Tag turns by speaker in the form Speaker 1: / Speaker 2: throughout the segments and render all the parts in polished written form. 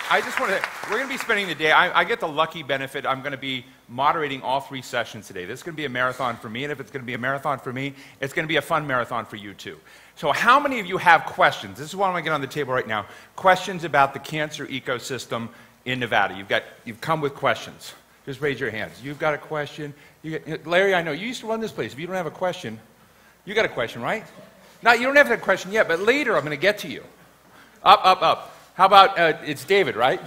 Speaker 1: I just want to, we're going to be spending the day, I get the lucky benefit, I'm going to be moderating all 3 sessions today. This is going to be a marathon for me, and if it's going to be a marathon for me, it's going to be a fun marathon for you too. So how many of you have questions? This is what I'm going to get on the table right now. Questions about the cancer ecosystem in Nevada. You've come with questions. Just raise your hands. You've got a question. Larry, I know, you used to run this place. If you don't have a question, you got a question, right? No, you don't have a question yet, but later I'm going to get to you. Up. How about, it's David, right?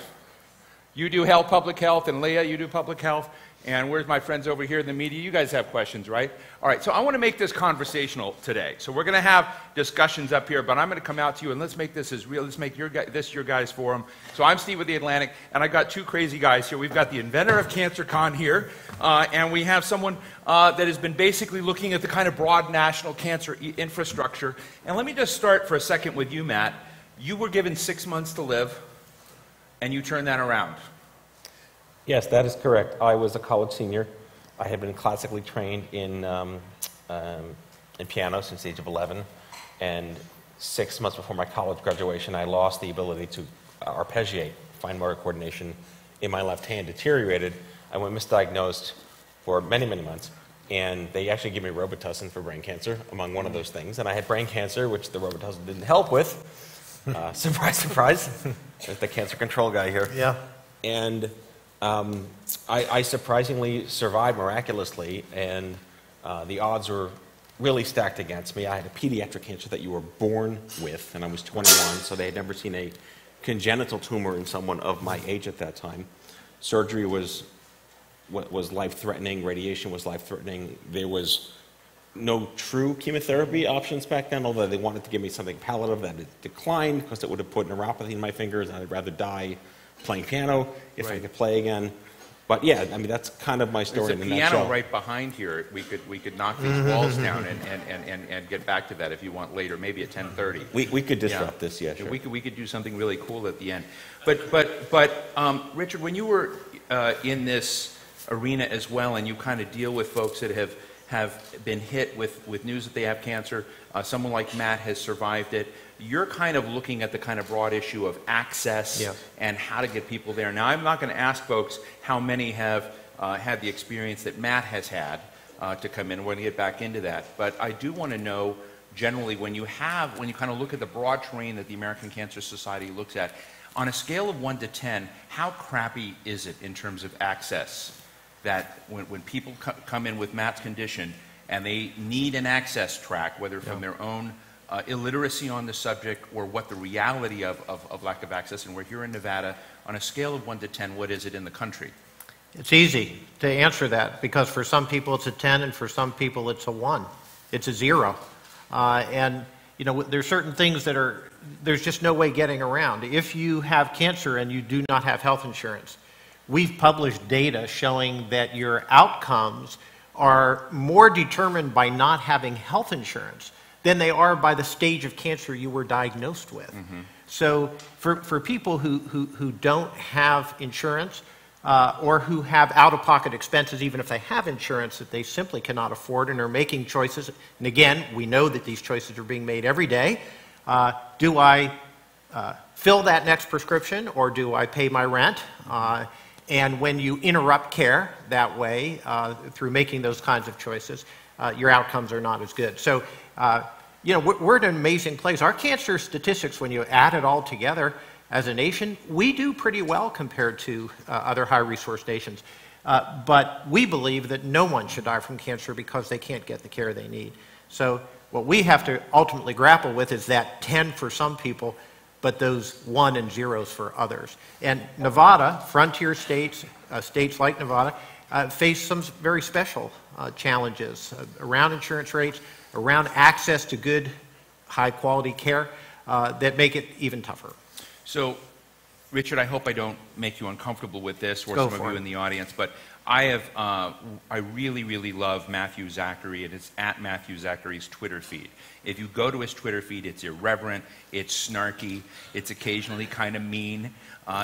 Speaker 1: You do public health, and Leah, you do public health. And where's my friends over here in the media? You guys have questions, right? All right, so I want to make this conversational today. So we're going to have discussions up here, but I'm going to come out to you, and let's make this as real. Let's make this your guys' forum. So I'm Steve with The Atlantic, and I've got 2 crazy guys here. We've got the inventor of CancerCon here, and we have someone that has been basically looking at the kind of broad national cancer infrastructure. And let me just start for a second with you, Matt. You were given 6 months to live, and you turned that around.
Speaker 2: Yes, that is correct. I was a college senior. I had been classically trained in piano since the age of 11, and 6 months before my college graduation, I lost the ability to arpeggiate, fine motor coordination in my left hand deteriorated. I went misdiagnosed for many, many months, and they actually gave me Robitussin for brain cancer, among one of those things. And I had brain cancer, which the Robitussin didn't help with. Surprise, surprise. There's the cancer control guy here.
Speaker 3: Yeah.
Speaker 2: And I surprisingly survived miraculously, and the odds were really stacked against me. I had a pediatric cancer that you were born with, and I was 21, so they had never seen a congenital tumor in someone of my age at that time. Surgery was life-threatening. Radiation was life-threatening. There was no true chemotherapy options back then, although they wanted to give me something palliative that had declined because it would have put neuropathy in my fingers, and I'd rather die playing piano if I could play again. But yeah, I mean, that's kind of my story in a nutshell.
Speaker 1: There's a piano right behind here. We could knock these walls down and get back to that if you want later, maybe at 10:30.
Speaker 2: We could disrupt this, yeah, sure.
Speaker 1: We could do something really cool at the end. But Richard, when you were in this arena as well, and you kind of deal with folks that have been hit with news that they have cancer, someone like Matt has survived it. You're kind of looking at the kind of broad issue of access and how to get people there. Now, I'm not going to ask folks how many have had the experience that Matt has had to come in. We're going to get back into that. But I do want to know, generally, when you kind of look at the broad terrain that the American Cancer Society looks at, on a scale of 1 to 10, how crappy is it in terms of access? That when people come in with Matt's condition and they need an access track, whether from their own illiteracy on the subject or what the reality of lack of access, and we're here in Nevada, on a scale of 1 to 10, what is it in the country?
Speaker 3: It's easy to answer that, because for some people it's a 10 and for some people it's a 1. It's a 0. And you know, there's certain things that there's just no way getting around. If you have cancer and you do not have health insurance, we've published data showing that your outcomes are more determined by not having health insurance than they are by the stage of cancer you were diagnosed with. Mm-hmm. So for people who don't have insurance or who have out-of-pocket expenses, even if they have insurance, that they simply cannot afford and are making choices, and again, we know that these choices are being made every day. Do I fill that next prescription, or do I pay my rent? And when you interrupt care that way, through making those kinds of choices, your outcomes are not as good. So, you know, we're at an amazing place. Our cancer statistics, when you add it all together as a nation, we do pretty well compared to other high-resource nations. But we believe that no one should die from cancer because they can't get the care they need. So what we have to ultimately grapple with is that 10 for some people, but those 1 and 0s for others. And Nevada, frontier states, states like Nevada, face some very special challenges around insurance rates, around access to good, high-quality care that make it even tougher.
Speaker 1: So, Richard, I hope I don't make you uncomfortable with this, or some of you in the audience, but I really, really love Matthew Zachary, and it's at Matthew Zachary's Twitter feed. If you go to his Twitter feed, it's irreverent, it's snarky, it's occasionally kind of mean,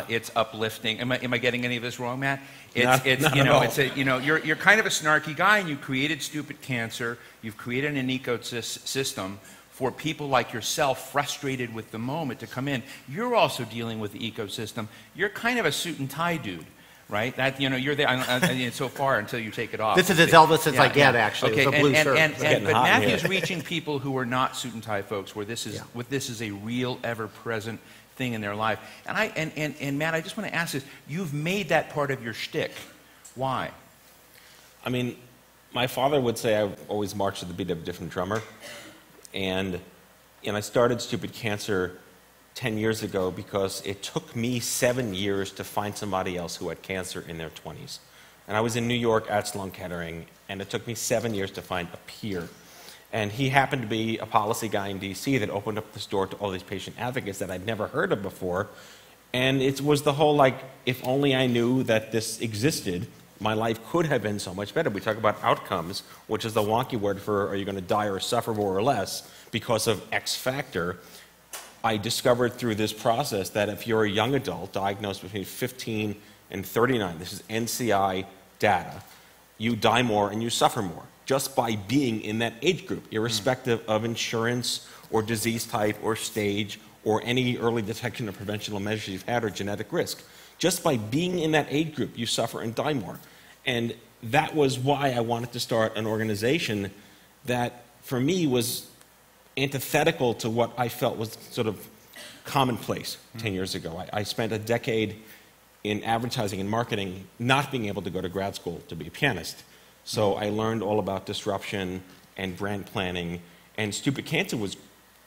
Speaker 1: it's uplifting. Am I getting any of this wrong, Matt? You're kind of a snarky guy, and you created stupid cancer. You've created an ecosystem for people like yourself, frustrated with the moment, to come in. You're also dealing with the ecosystem. You're kind of a suit and tie dude, right? That, you know, you're there so far until you take it off.
Speaker 3: This is as Elvis as I get, actually.
Speaker 1: Okay,
Speaker 3: It's a blue shirt.
Speaker 1: but Matthew's reaching people who are not suit and tie folks, where this is a real, ever-present thing in their life. And Matt, I just want to ask this: you've made that part of your shtick. Why?
Speaker 2: I mean, my father would say I always marched to the beat of a different drummer. And I started Stupid Cancer 10 years ago because it took me 7 years to find somebody else who had cancer in their 20s. And I was in New York at Sloan Kettering, and it took me 7 years to find a peer. And he happened to be a policy guy in D.C. that opened up this door to all these patient advocates that I'd never heard of before. And it was the whole, like, if only I knew that this existed, my life could have been so much better. We talk about outcomes, which is the wonky word for are you going to die or suffer more or less because of X factor. I discovered through this process that if you're a young adult diagnosed between 15 and 39, this is NCI data, you die more and you suffer more just by being in that age group, irrespective of insurance or disease type or stage or any early detection or preventional measures you've had or genetic risk. Just by being in that age group, you suffer and die more. And that was why I wanted to start an organization that, for me, was antithetical to what I felt was sort of commonplace 10 years ago. I spent a decade in advertising and marketing not being able to go to grad school to be a pianist. So I learned all about disruption and brand planning, and Stupid Cancer was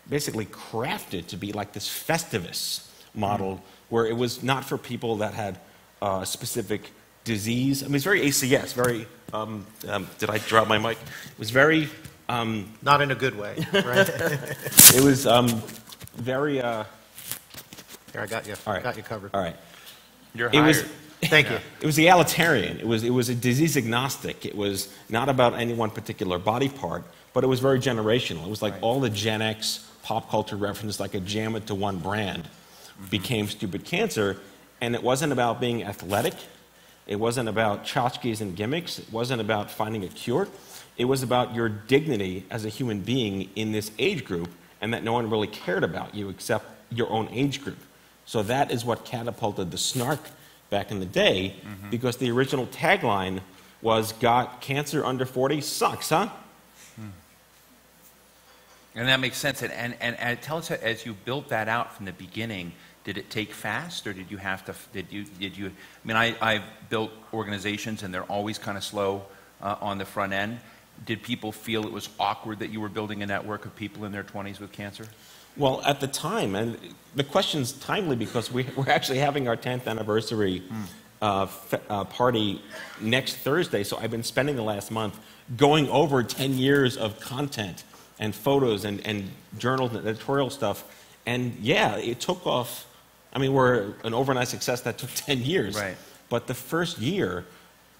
Speaker 2: basically crafted to be like this Festivus model where it was not for people that had a specific disease. I mean, it's very ACS, very, did I drop my mic? It was very...
Speaker 3: Not in a good way, right?
Speaker 2: It was very...
Speaker 3: Here, I got you.
Speaker 2: All right.
Speaker 3: Got you covered.
Speaker 2: All right.
Speaker 1: You're
Speaker 2: It
Speaker 1: hired.
Speaker 2: was,
Speaker 3: Thank you.
Speaker 2: it was egalitarian. It was a disease agnostic. It was not about any one particular body part, but it was very generational. It was like all the Gen X pop culture references, like a jam it to one brand, became Stupid Cancer. And it wasn't about being athletic. It wasn't about tchotchkes and gimmicks. It wasn't about finding a cure. It was about your dignity as a human being in this age group, and that no one really cared about you except your own age group. So that is what catapulted the snark back in the day, because the original tagline was, "Got cancer under 40 sucks, huh?"
Speaker 1: And that makes sense. And tell us, as you built that out from the beginning, did it take fast, or did you have to? Did you? I mean, I've built organizations, and they're always kind of slow on the front end. Did people feel it was awkward that you were building a network of people in their 20s with cancer?
Speaker 2: Well, at the time, and the question's timely because we're actually having our 10th anniversary party next Thursday. So I've been spending the last month going over 10 years of content and photos and journals and editorial stuff. And yeah, it took off. I mean, we're an overnight success that took 10 years.
Speaker 1: Right.
Speaker 2: But the first year,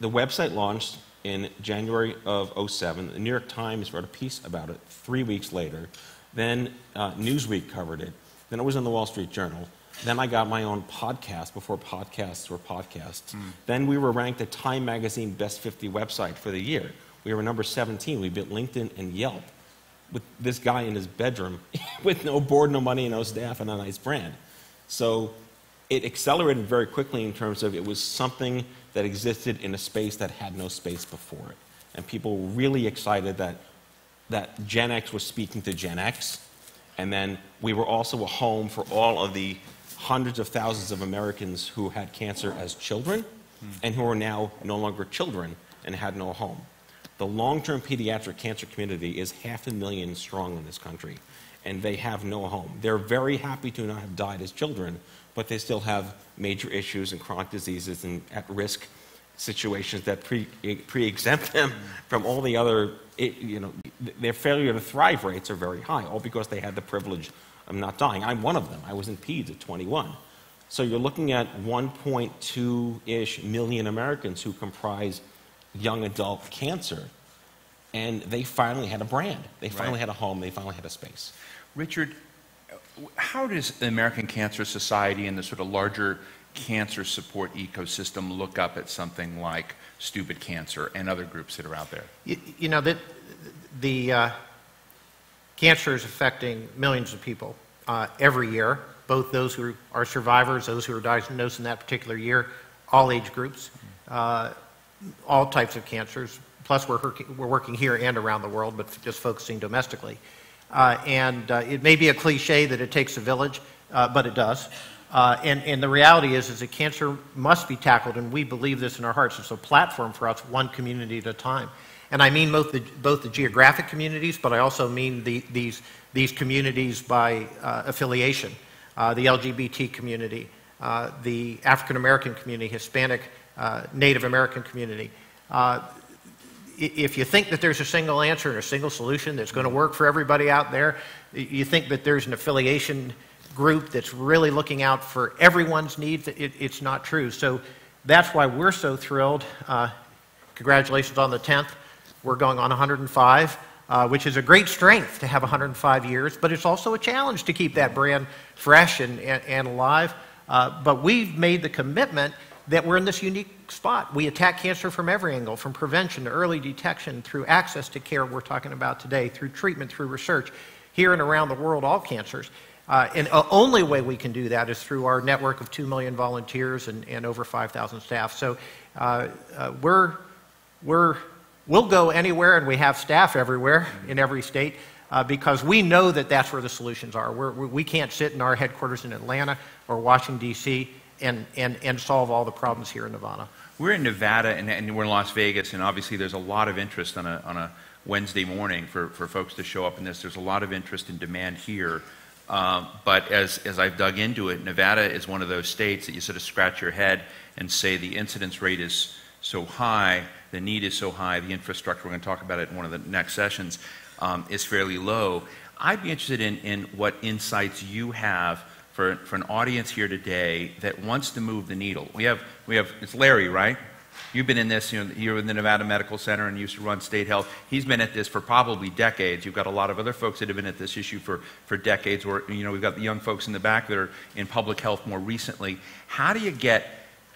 Speaker 2: the website launched in January of '07. The New York Times wrote a piece about it 3 weeks later. Then Newsweek covered it. Then it was in the Wall Street Journal. Then I got my own podcast before podcasts were podcasts. Then we were ranked a Time Magazine Best 50 website for the year. We were number 17. We beat LinkedIn and Yelp with this guy in his bedroom with no board, no money, no staff, and a nice brand. So it accelerated very quickly in terms of it was something that existed in a space that had no space before it. And people were really excited that Gen X was speaking to Gen X. And then we were also a home for all of the hundreds of thousands of Americans who had cancer as children and who are now no longer children and had no home. The long-term pediatric cancer community is 500,000 strong in this country, and they have no home. They're very happy to not have died as children, but they still have major issues and chronic diseases and at-risk situations that pre-exempt them from all the other, their failure to thrive rates are very high, all because they had the privilege of not dying. I'm one of them. I was in peds at 21. So you're looking at 1.2-ish million Americans who comprise young adult cancer, and they finally had a brand. They finally had a home. They finally had a space.
Speaker 1: Richard, how does the American Cancer Society and the sort of larger cancer support ecosystem look up at something like Stupid Cancer and other groups that are out there?
Speaker 3: The cancer is affecting millions of people every year, both those who are survivors, those who are diagnosed in that particular year, all age groups, all types of cancers. Plus, we're working here and around the world, but just focusing domestically. It may be a cliche that it takes a village, but it does. And the reality is that cancer must be tackled, and we believe this in our hearts. It's a platform for us, one community at a time. And I mean both the geographic communities, but I also mean these communities by affiliation, the LGBT community, the African American community, Hispanic, Native American community. If you think that there's a single answer and a single solution that's going to work for everybody out there, you think that there's an affiliation group that's really looking out for everyone's needs, it's not true. So that's why we're so thrilled. Congratulations on the 10th. We're going on 105, which is a great strength to have 105 years, but it's also a challenge to keep that brand fresh and alive. But we've made the commitment that we're in this unique spot. We attack cancer from every angle, from prevention to early detection, through access to care we're talking about today, through treatment, through research, here and around the world, all cancers. And the only way we can do that is through our network of 2 million volunteers and over 5,000 staff. So we'll go anywhere, and we have staff everywhere in every state because we know that that's where the solutions are. We can't sit in our headquarters in Atlanta or Washington, D.C. and solve all the problems here in Nevada.
Speaker 1: We're in Nevada and we're in Las Vegas, and obviously there's a lot of interest on a Wednesday morning for folks to show up in this. There's a lot of interest and demand here. But as I've dug into it, Nevada is one of those states that you sort of scratch your head and say the incidence rate is so high, the need is so high, the infrastructure, we're going to talk about it in one of the next sessions, is fairly low. I'd be interested in what insights you have for an audience here today that wants to move the needle. We have it's Larry, right? You've been in this, you're in the Nevada Medical Center and used to run state health. He's been at this for probably decades. You've got a lot of other folks that have been at this issue for decades, or we've got the young folks in the back that are in public health more recently. How do you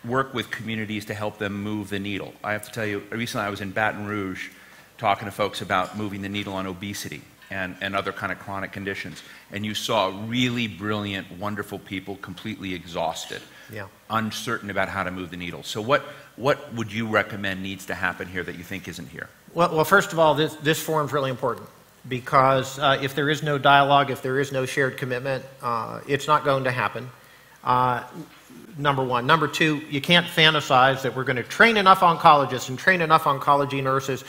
Speaker 1: work with communities to help them move the needle? I have to tell you, recently I was in Baton Rouge talking to folks about moving the needle on obesity and other kind of chronic conditions. And you saw really brilliant, wonderful people completely exhausted, uncertain about how to move the needle. So what would you recommend needs to happen here that you think isn't here? Well,
Speaker 3: first of all, this forum's really important because if there is no dialogue, if there is no shared commitment, it's not going to happen. Number one. Number two, you can't fantasize that we're going to train enough oncologists and train enough oncology nurses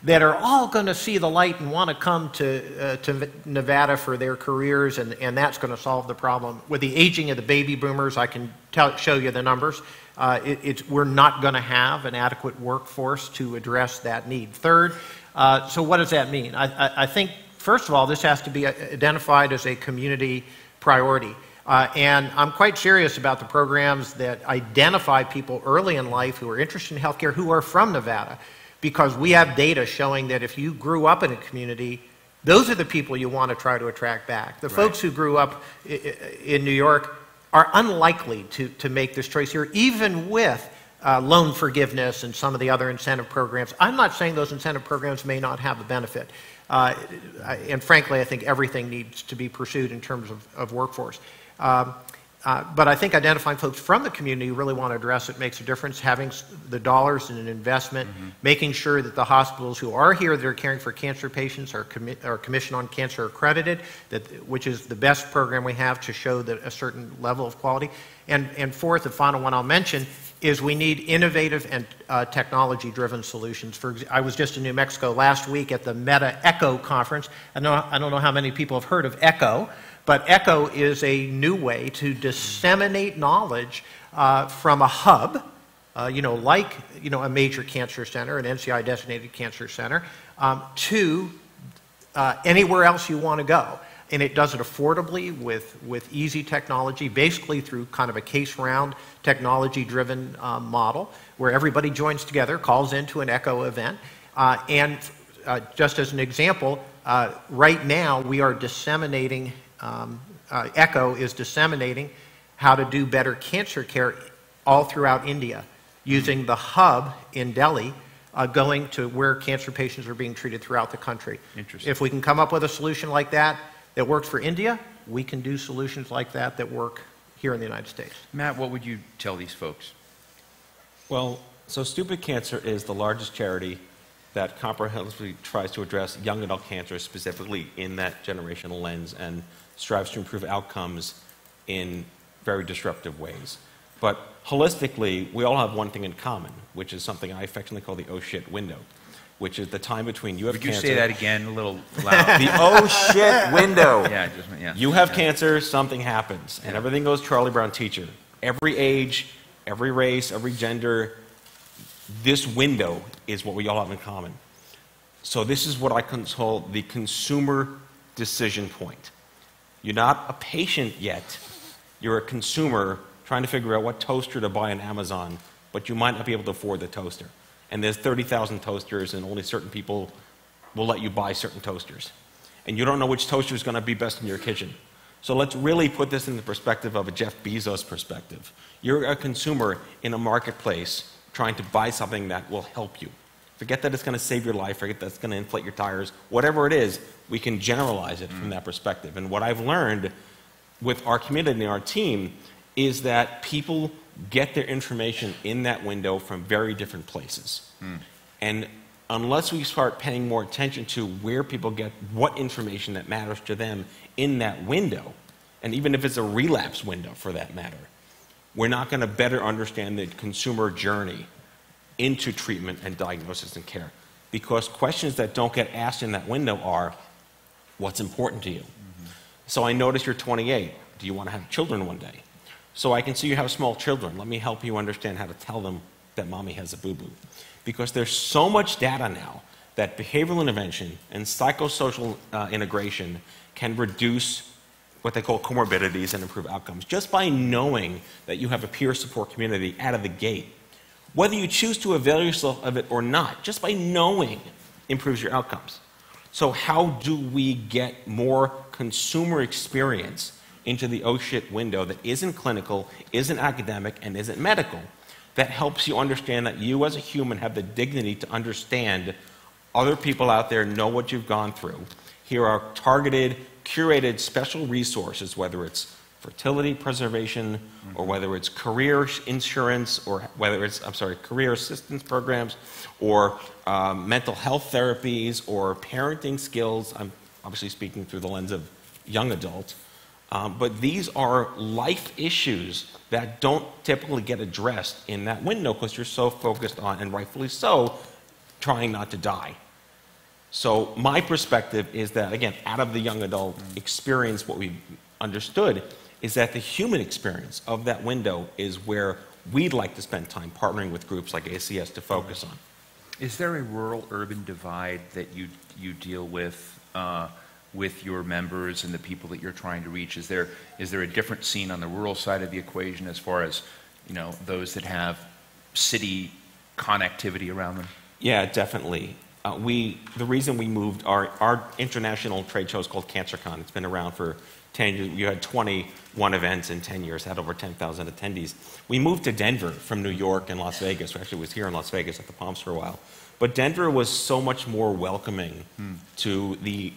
Speaker 3: that are all going to see the light and want to come to Nevada for their careers, and that's going to solve the problem. With the aging of the baby boomers, I can show you the numbers. We're not going to have an adequate workforce to address that need. Third, so what does that mean? I think, first of all, this has to be identified as a community priority. And I'm quite serious about the programs that identify people early in life who are interested in healthcare who are from Nevada, because we have data showing that if you grew up in a community, those are the people you want to try to attract back. The folks who grew up in New York are unlikely to make this choice here, even with loan forgiveness and some of the other incentive programs. I'm not saying those incentive programs may not have a benefit. And frankly, I think everything needs to be pursued in terms of workforce. But I think identifying folks from the community who really want to address it makes a difference, having the dollars and an investment, making sure that the hospitals who are here that are caring for cancer patients are Commission on Cancer accredited, which is the best program we have to show that a certain level of quality. And fourth, the final one I'll mention, is we need innovative and technology-driven solutions. I was just in New Mexico last week at the Meta Echo conference. I don't know how many people have heard of Echo, but Echo is a new way to disseminate knowledge from a hub, like a major cancer center, an NCI-designated cancer center, to anywhere else you want to go. And it does it affordably with easy technology, basically through kind of a case-round, technology-driven model where everybody joins together, calls into an Echo event. And just as an example, right now we are disseminating Echo is disseminating how to do better cancer care all throughout India using the hub in Delhi going to where cancer patients are being treated throughout the country.
Speaker 1: Interesting.
Speaker 3: If we can come up with a solution like that that works for India, we can do solutions like that that work here in the United States.
Speaker 1: Matt, what would you tell these folks?
Speaker 2: Well, so Stupid Cancer is the largest charity that comprehensively tries to address young adult cancer specifically in that generational lens and strives to improve outcomes in very disruptive ways. But holistically, we all have one thing in common, which is something I affectionately call the oh shit window, which is the time between you have
Speaker 1: Would
Speaker 2: cancer.
Speaker 1: you say that again a little loud?
Speaker 2: The oh shit window.
Speaker 1: Yeah.
Speaker 2: You have cancer, something happens, and everything goes Charlie Brown teacher. Every age, every race, every gender, this window is what we all have in common. So this is what I call the consumer decision point. You're not a patient yet. You're a consumer trying to figure out what toaster to buy on Amazon, but you might not be able to afford the toaster. And there's 30,000 toasters, and only certain people will let you buy certain toasters. And you don't know which toaster is going to be best in your kitchen. So let's really put this in the perspective of a Jeff Bezos perspective. You're a consumer in a marketplace trying to buy something that will help you. Forget that it's going to save your life, forget that it's going to inflate your tires. Whatever it is, we can generalize it from that perspective. And what I've learned with our community and our team is that people get their information in that window from very different places. And unless we start paying more attention to where people get what information that matters to them in that window, and even if it's a relapse window for that matter, we're not going to better understand the consumer journey into treatment and diagnosis and care. Because questions that don't get asked in that window are, what's important to you? So I notice you're 28. Do you want to have children one day? So I can see you have small children. Let me help you understand how to tell them that mommy has a boo-boo. Because there's so much data now that behavioral intervention and psychosocial integration can reduce what they call comorbidities and improve outcomes just by knowing that you have a peer support community out of the gate. Whether you choose to avail yourself of it or not, just by knowing improves your outcomes. So how do we get more consumer experience into the oh shit window that isn't clinical, isn't academic, and isn't medical, that helps you understand that you as a human have the dignity to understand other people out there know what you've gone through. Here are targeted, curated special resources, whether it's fertility preservation, or whether it's career insurance, or whether it's, career assistance programs, or mental health therapies, or parenting skills. I'm obviously speaking through the lens of young adults. But these are life issues that don't typically get addressed in that window because you're so focused on, and rightfully so, trying not to die. So my perspective is that, again, out of the young adult experience, what we've understood is that the human experience of that window is where we'd like to spend time partnering with groups like ACS to focus on.
Speaker 1: Is there a rural-urban divide that you deal with your members and the people that you're trying to reach? Is there a different scene on the rural side of the equation as far as, those that have city connectivity around them?
Speaker 2: Yeah, definitely. The reason we moved, our international trade show is called CancerCon. It's been around for 10 years. You had 21 events in 10 years, had over 10,000 attendees. We moved to Denver from New York and Las Vegas. We actually was here in Las Vegas at the Palms for a while. But Denver was so much more welcoming to the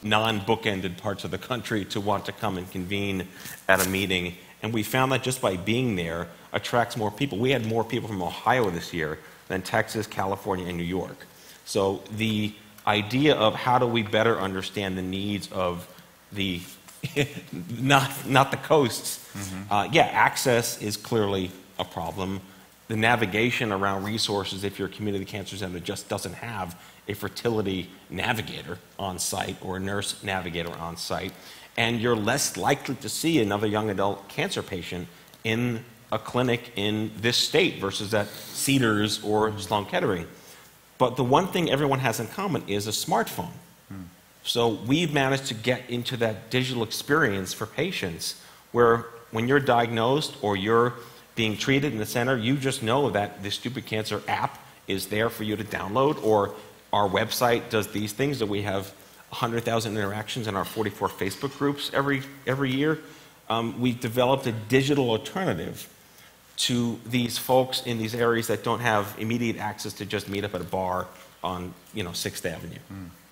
Speaker 2: non-bookended parts of the country to want to come and convene at a meeting. And we found that just by being there attracts more people. We had more people from Ohio this year than Texas, California, and New York. So the idea of how do we better understand the needs of the, not the coasts. Access is clearly a problem. The navigation around resources, if your community cancer center just doesn't have a fertility navigator on site or a nurse navigator on site, and you're less likely to see another young adult cancer patient in a clinic in this state versus at Cedars or Sloan Kettering. But the one thing everyone has in common is a smartphone. So we've managed to get into that digital experience for patients where when you're diagnosed or you're being treated in the center, you just know that the Stupid Cancer app is there for you to download, or our website does these things, that we have 100,000 interactions in our 44 Facebook groups every year. We've developed a digital alternative to these folks in these areas that don't have immediate access to just meet up at a bar on, 6th Avenue.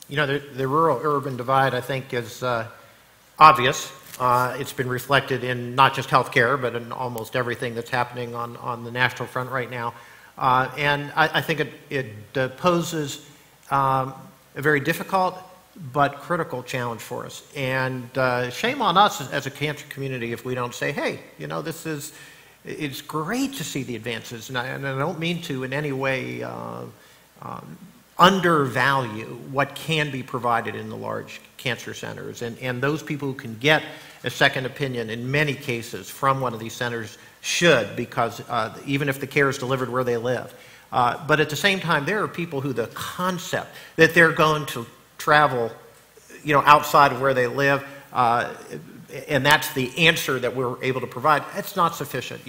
Speaker 3: The rural-urban divide, I think, is obvious. It's been reflected in not just healthcare, but in almost everything that's happening on the national front right now. And I think it poses a very difficult but critical challenge for us. And shame on us as a cancer community if we don't say, hey, it's great to see the advances. And I don't mean to in any way undervalue what can be provided in the large cancer centers. And those people who can get a second opinion in many cases from one of these centers should, because even if the care is delivered where they live. But at the same time, there are people who the concept that they're going to travel, outside of where they live, and that's the answer that we're able to provide. It's not sufficient.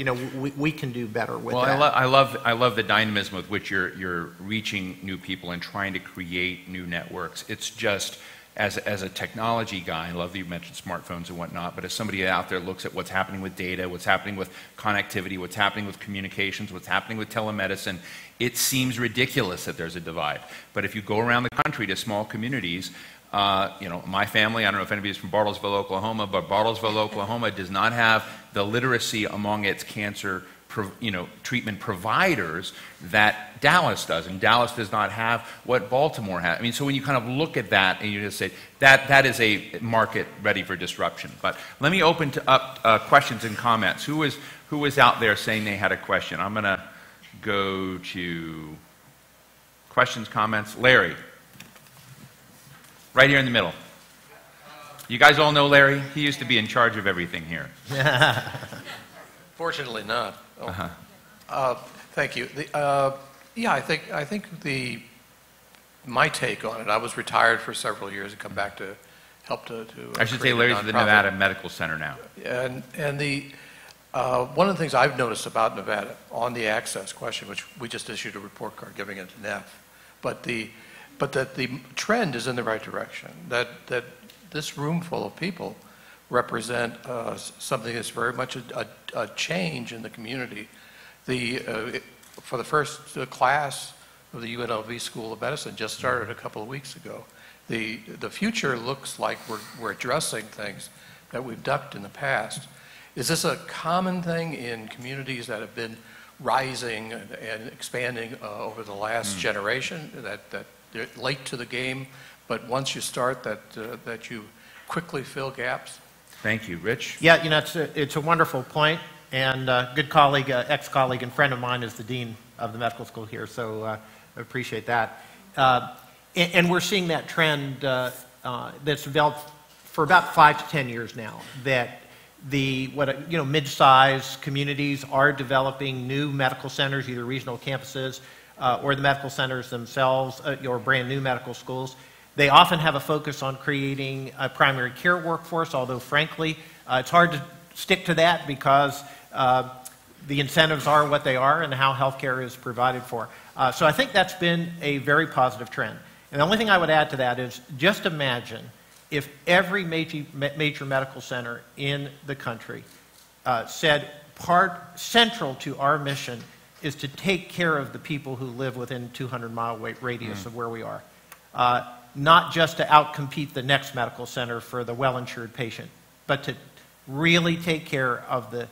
Speaker 3: We can do better with that.
Speaker 1: Well, I love the dynamism with which you're reaching new people and trying to create new networks. It's just, as a technology guy, I love that you mentioned smartphones and whatnot, but as somebody out there looks at what's happening with data, what's happening with connectivity, what's happening with communications, what's happening with telemedicine, it seems ridiculous that there's a divide. But if you go around the country to small communities, my family, I don't know if anybody's from Bartlesville, Oklahoma, but Bartlesville, Oklahoma does not have the literacy among its cancer treatment providers that Dallas does, and Dallas does not have what Baltimore has. I mean, so when you kind of look at that and you just say that is a market ready for disruption. But let me open up questions and comments. Who was out there saying they had a question? I'm going to go to questions, comments. Larry, right here in the middle. You guys all know Larry? He used to be in charge of everything here.
Speaker 4: Fortunately not. Oh.
Speaker 1: Uh-huh.
Speaker 4: Thank you. I think my take on it, I was retired for several years and come back to help to
Speaker 1: I should say
Speaker 4: create a
Speaker 1: Larry's at the
Speaker 4: nonprofit.
Speaker 1: Nevada Medical Center now.
Speaker 4: And one of the things I've noticed about Nevada on the access question, which we just issued a report card giving it to NEF, but that the trend is in the right direction, that this room full of people represent something that's very much a change in the community. For the first class of the UNLV School of Medicine just started a couple of weeks ago. The future looks like we're addressing things that we've ducked in the past. Is this a common thing in communities that have been rising and expanding over the last generation, that they're late to the game, but once you start that you quickly fill gaps?
Speaker 1: Thank you. Rich?
Speaker 3: Yeah, it's a wonderful point, and a good colleague, ex-colleague and friend of mine is the dean of the medical school here, so I appreciate that. And we're seeing that trend that's developed for about 5 to 10 years now, that mid-sized communities are developing new medical centers, either regional campuses or the medical centers themselves, or brand new medical schools. They often have a focus on creating a primary care workforce, although frankly, it's hard to stick to that because the incentives are what they are and how healthcare is provided for. So I think that's been a very positive trend. And the only thing I would add to that is just imagine if every major medical center in the country said central to our mission is to take care of the people who live within 200-mile radius of where we are. Not just to outcompete the next medical center for the well-insured patient, but to really take care of the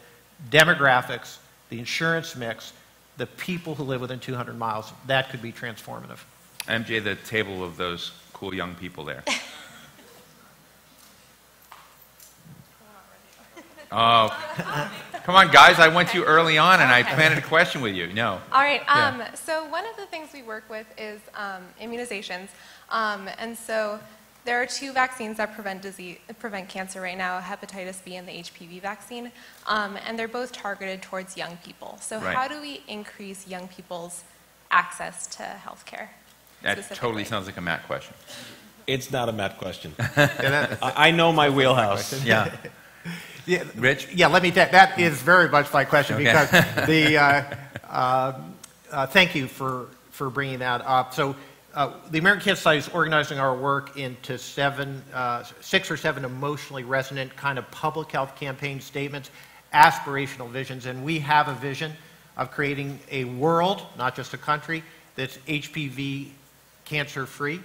Speaker 3: demographics, the insurance mix, the people who live within 200 miles. That could be transformative.
Speaker 1: MJ, the table of those cool young people there. Oh, come on, guys. I went to you early on, and I planted a question with you. No.
Speaker 5: All right.
Speaker 1: Yeah.
Speaker 5: So one of the things we work with is immunizations. And so there are 2 vaccines that prevent cancer right now, hepatitis B and the HPV vaccine. And they're both targeted towards young people. So
Speaker 1: Right.
Speaker 5: How do we increase young people's access to health care?
Speaker 1: That totally sounds like a Matt question.
Speaker 2: It's not a Matt question. I know my wheelhouse.
Speaker 1: Yeah.
Speaker 3: Yeah,
Speaker 1: Rich?
Speaker 3: Yeah, let me take that is very much my question because thank you for bringing that up. So the American Cancer Society is organizing our work into 6 or 7 emotionally resonant kind of public health campaign statements aspirational visions, and we have a vision of creating a world, not just a country, that's HPV cancer-free.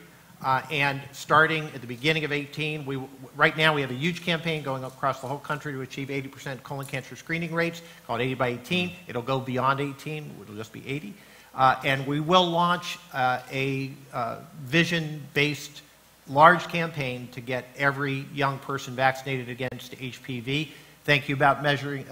Speaker 3: And starting at the beginning of 18, right now we have a huge campaign going across the whole country to achieve 80% colon cancer screening rates, called 80 by 18. It'll go beyond 18, it'll just be 80. And we will launch a vision-based large campaign to get every young person vaccinated against HPV. Thank you about mentioning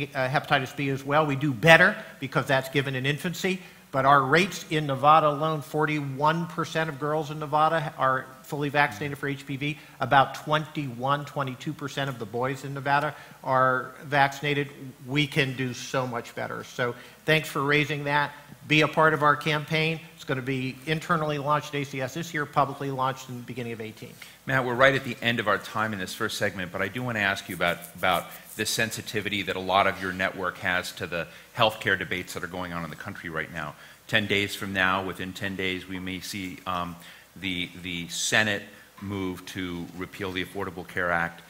Speaker 3: hepatitis B as well. We do better because that's given in infancy. But our rates in Nevada alone, 41% of girls in Nevada are fully vaccinated for HPV. About 22% of the boys in Nevada are vaccinated. We can do so much better. So thanks for raising that. Be a part of our campaign. It's going to be internally launched at ACS this year, publicly launched in the beginning of 18.
Speaker 1: Matt, we're right at the end of our time in this first segment, but I do want to ask you about the sensitivity that a lot of your network has to the healthcare debates that are going on in the country right now. 10 days from now, within 10 days, we may see the Senate move to repeal the Affordable Care Act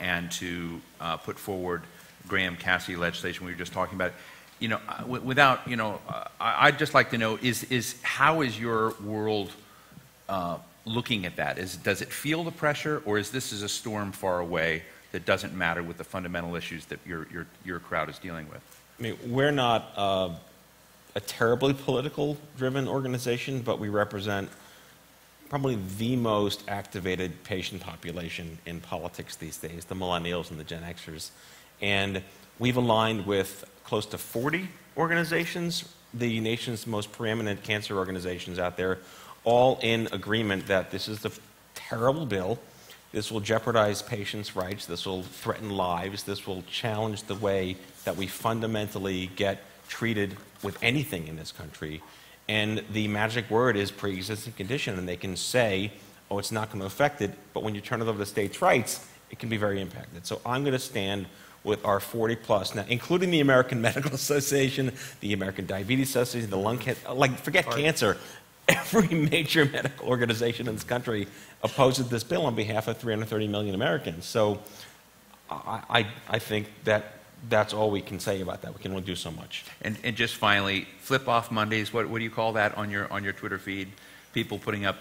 Speaker 1: and to put forward Graham Cassidy legislation we were just talking about. You know, without, you know, I'd just like to know, how is your world looking at that? Does it feel the pressure, or is this a storm far away that doesn't matter with the fundamental issues that your crowd is dealing with?
Speaker 2: I mean, we're not a terribly political-driven organization, but we represent probably the most activated patient population in politics these days, the millennials and the Gen Xers. And we've aligned with close to 40 organizations, the nation's most preeminent cancer organizations out there, all in agreement that this is a terrible bill. This will jeopardize patients' rights. This will threaten lives. This will challenge the way that we fundamentally get treated with anything in this country. And the magic word is pre-existing condition, and they can say, oh, it's not going to affect it, but when you turn it over to states' rights, it can be very impacted. So I'm going to stand with our 40-plus, now, including the American Medical Association, the American Diabetes Association, the lung cancer, forget cancer. Every major medical organization in this country opposes this bill on behalf of 330 million Americans. So I think that's all we can say about that. We can only do so much.
Speaker 1: And just finally, flip off Mondays. What do you call that on your Twitter feed? People putting up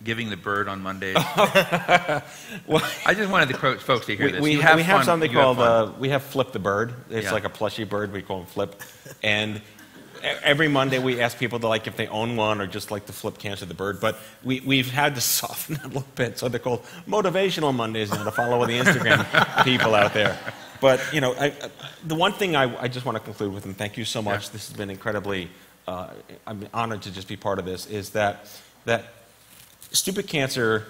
Speaker 1: giving the bird on Mondays. Well, I just wanted the folks to hear this.
Speaker 2: We have something called we have Flip the Bird. It's like a plushy bird. We call him Flip, and every Monday we ask people to, like, if they own one or just like to flip cancer the bird. But we've had to soften that a little bit, so they're called motivational Mondays now to follow the Instagram people out there. But, you know, the one thing I just want to conclude with, and thank you so much, this has been incredibly, I'm honored to just be part of this, is that stupid cancer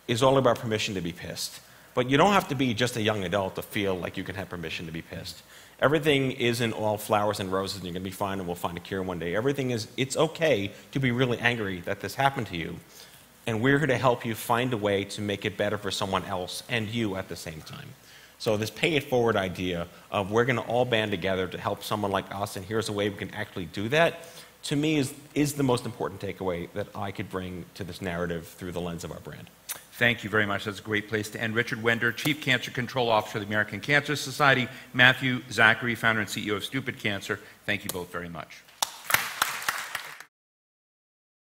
Speaker 2: is all about permission to be pissed. But you don't have to be just a young adult to feel like you can have permission to be pissed. Everything isn't all flowers and roses and you're going to be fine and we'll find a cure one day. Everything is, it's okay to be really angry that this happened to you. And we're here to help you find a way to make it better for someone else and you at the same time. So this pay it forward idea of we're going to all band together to help someone like us, and here's a way we can actually do that, to me is the most important takeaway that I could bring to this narrative through the lens of our brand.
Speaker 1: Thank you very much. That's a great place to end. Richard Wender, Chief Cancer Control Officer of the American Cancer Society. Matthew Zachary, founder and CEO of Stupid Cancer. Thank you both very much.